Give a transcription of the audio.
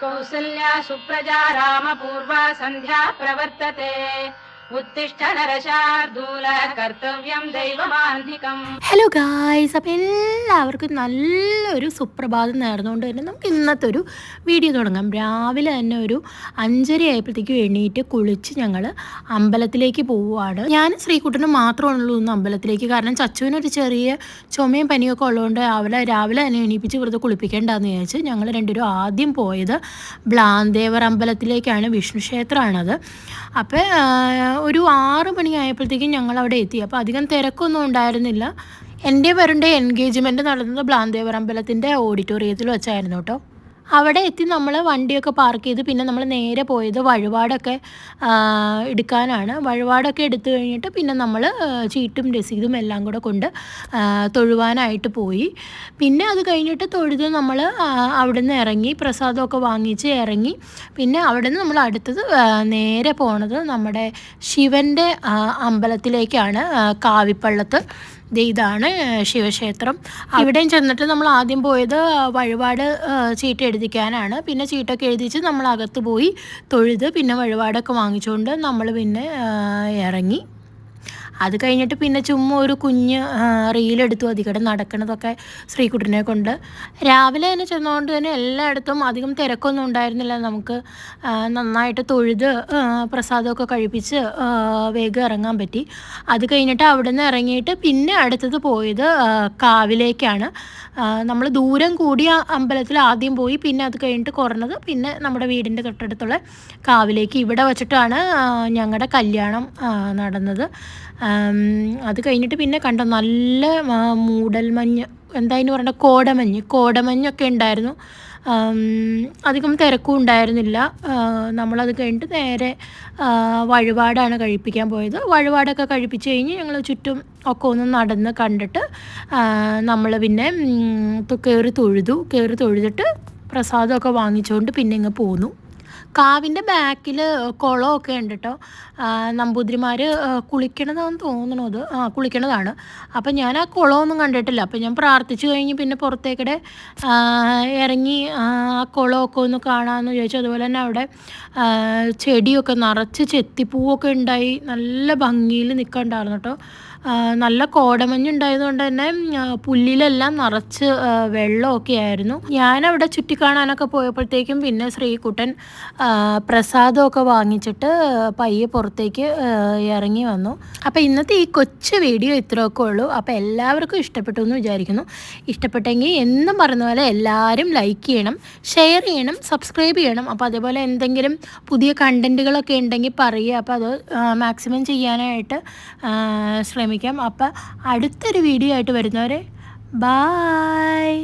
कौसल्या सुप्रजा रामपूर्वा सन्ध्या प्रवर्तते उत्तिष्ठ नरशार्दूल कर्तव्यं दैवमान्धिकम्. ഹലോ ഗായ്സ്, അപ്പോൾ എല്ലാവർക്കും നല്ലൊരു സുപ്രഭാതം നേർന്നുകൊണ്ട് തന്നെ നമുക്ക് ഇന്നത്തെ ഒരു വീഡിയോ തുടങ്ങാം. രാവിലെ തന്നെ ഒരു 5:30 ആയപ്പോഴത്തേക്കും എണീറ്റ് കുളിച്ച് ഞങ്ങൾ അമ്പലത്തിലേക്ക് പോവുകയാണ്. ഞാൻ ശ്രീകുട്ടനും മാത്രമാണല്ലോ ഇന്ന് അമ്പലത്തിലേക്ക്. കാരണം ചച്ചുവിനൊരു ചെറിയ ചുമയും പനിയൊക്കെ ഉള്ളതുകൊണ്ട് രാവിലെ തന്നെ എണീപ്പിച്ച് വെറുതെ കുളിപ്പിക്കേണ്ടെന്ന് വിചാരിച്ച് ഞങ്ങൾ രണ്ടുപേരും ആദ്യം പോയത് ബ്ലാന്തേവർ അമ്പലത്തിലേക്കാണ്. വിഷ്ണു ക്ഷേത്രമാണത്. അപ്പോൾ ഒരു 6 മണിയായപ്പോഴത്തേക്കും ഞങ്ങൾ അവിടെ എത്തി. അപ്പോൾ അധികം തിരക്കൊന്നും ഉണ്ടായിരുന്നില്ല. എൻ്റെ പേരുടെ എൻഗേജ്മെൻറ്റ് നടന്നത് ബ്ലാന്തേവർ അമ്പലത്തിൻ്റെ ഓഡിറ്റോറിയത്തിൽ വെച്ചായിരുന്നു കേട്ടോ. അവിടെ എത്തി നമ്മൾ വണ്ടിയൊക്കെ പാർക്ക് ചെയ്ത് പിന്നെ നമ്മൾ നേരെ പോയത് വഴിപാടൊക്കെ എടുക്കാനാണ്. വഴിപാടൊക്കെ എടുത്തു കഴിഞ്ഞിട്ട് പിന്നെ നമ്മൾ ചീട്ടും രസീതും എല്ലാം കൂടെ കൊണ്ട് തൊഴുവാനായിട്ട് പോയി. പിന്നെ അത് കഴിഞ്ഞിട്ട് തൊഴുത് നമ്മൾ അവിടെ നിന്ന് ഇറങ്ങി പ്രസാദമൊക്കെ വാങ്ങിച്ച് ഇറങ്ങി. പിന്നെ അവിടെ നിന്ന് നമ്മൾ അടുത്തത് നേരെ പോണത് നമ്മുടെ ശിവൻ്റെ അമ്പലത്തിലേക്കാണ്. കാവിപ്പള്ളത്ത് ഇതാണ് ശിവക്ഷേത്രം. ഇവിടെയും ചെന്നിട്ട് നമ്മൾ ആദ്യം പോയത് വഴിപാട് ചീട്ട് എഴുതിക്കാനാണ്. പിന്നെ ചീട്ടൊക്കെ എഴുതിച്ച് നമ്മൾ അകത്ത് പോയി തൊഴുത് പിന്നെ വഴിപാടൊക്കെ വാങ്ങിച്ചുകൊണ്ട് നമ്മൾ പിന്നെ ഇറങ്ങി. അത് കഴിഞ്ഞിട്ട് പിന്നെ ചുമ്മാ ഒരു കുഞ്ഞ് റീലെടുത്തു. അതിക്കടെ നടക്കണതൊക്കെ ശ്രീകുട്ടനെ കൊണ്ട്. രാവിലെ തന്നെ ചെന്നുകൊണ്ട് തന്നെ എല്ലായിടത്തും അധികം തിരക്കൊന്നും ഉണ്ടായിരുന്നില്ല. നമുക്ക് നന്നായിട്ട് തൊഴുത് പ്രസാദമൊക്കെ കഴിപ്പിച്ച് വേഗം ഇറങ്ങാൻ പറ്റി. അത് കഴിഞ്ഞിട്ട് അവിടെ നിന്ന് ഇറങ്ങിയിട്ട് പിന്നെ അടുത്തത് പോയത് കാവിലേക്കാണ്. നമ്മൾ ദൂരം കൂടിയ അമ്പലത്തിൽ ആദ്യം പോയി. പിന്നെ അത് കഴിഞ്ഞിട്ട് കുറഞ്ഞത് പിന്നെ നമ്മുടെ വീടിൻ്റെ തൊട്ടടുത്തുള്ള കാവിലേക്ക്. ഇവിടെ വച്ചിട്ടാണ് ഞങ്ങളുടെ കല്യാണം നടന്നത്. അത് കഴിഞ്ഞിട്ട് പിന്നെ കണ്ടോ നല്ല മൂടൽമഞ്ഞ്, എന്തായെന്ന് പറഞ്ഞാൽ കോടമഞ്ഞൊക്കെ ഉണ്ടായിരുന്നു. അധികം തിരക്കും ഉണ്ടായിരുന്നില്ല. നമ്മളത് കഴിഞ്ഞിട്ട് നേരെ വഴിപാടാണ് കഴിപ്പിക്കാൻ പോയത്. വഴിപാടൊക്കെ കഴിപ്പിച്ച് കഴിഞ്ഞ് ഞങ്ങൾ ചുറ്റും ഒക്കെ ഒന്ന് നടന്ന് കണ്ടിട്ട് നമ്മൾ പിന്നെ കയറി തൊഴുതിട്ട് പ്രസാദമൊക്കെ വാങ്ങിച്ചുകൊണ്ട് പിന്നെ ഇങ്ങ് പോന്നു. കാവിൻ്റെ ബാക്കിൽ കുളമൊക്കെ ഉണ്ട് കേട്ടോ. നമ്പൂതിരിമാർ കുളിക്കണതാണെന്ന് തോന്നണത്. കുളിക്കണതാണ്. അപ്പം ഞാൻ ആ കുളമൊന്നും കണ്ടിട്ടില്ല. അപ്പം ഞാൻ പ്രാർത്ഥിച്ചു കഴിഞ്ഞ് പിന്നെ പുറത്തേക്കിടെ ഇറങ്ങി ആ കുളമൊക്കെ ഒന്ന് കാണാമെന്ന് ചോദിച്ചു. അതുപോലെ തന്നെ അവിടെ ചെടിയൊക്കെ നിറച്ച് ചെത്തിപ്പൂവൊക്കെ ഉണ്ടായി നല്ല ഭംഗിയിൽ നിൽക്കണ്ടായിരുന്നു കേട്ടോ. നല്ല കോടമഞ്ഞുണ്ടായതുകൊണ്ട് തന്നെ പുല്ലിലെല്ലാം നിറച്ച് വെള്ളമൊക്കെ ആയിരുന്നു. ഞാനവിടെ ചുറ്റിക്കാണാനൊക്കെ പോയപ്പോഴത്തേക്കും പിന്നെ ശ്രീകുട്ടൻ പ്രസാദമൊക്കെ വാങ്ങിച്ചിട്ട് പയ്യെ പുറത്തേക്ക് ഇറങ്ങി വന്നു. അപ്പോൾ ഇന്നത്തെ ഈ കൊച്ചു വീഡിയോ ഇത്രയൊക്കെ ഉള്ളൂ. അപ്പോൾ എല്ലാവർക്കും ഇഷ്ടപ്പെട്ടു എന്ന് വിചാരിക്കുന്നു. ഇഷ്ടപ്പെട്ടെങ്കിൽ എന്നും പറഞ്ഞ പോലെ എല്ലാവരും ലൈക്ക് ചെയ്യണം, ഷെയർ ചെയ്യണം, സബ്സ്ക്രൈബ് ചെയ്യണം. അപ്പോൾ അതേപോലെ എന്തെങ്കിലും പുതിയ കണ്ടൻറ്റുകളൊക്കെ ഉണ്ടെങ്കിൽ പറയുക. അപ്പോൾ അത് മാക്സിമം ചെയ്യാനായിട്ട് ശ്രമിക്കാം. അപ്പോൾ അടുത്തൊരു വീഡിയോ ആയിട്ട് വരുന്നവരെ ബായ്.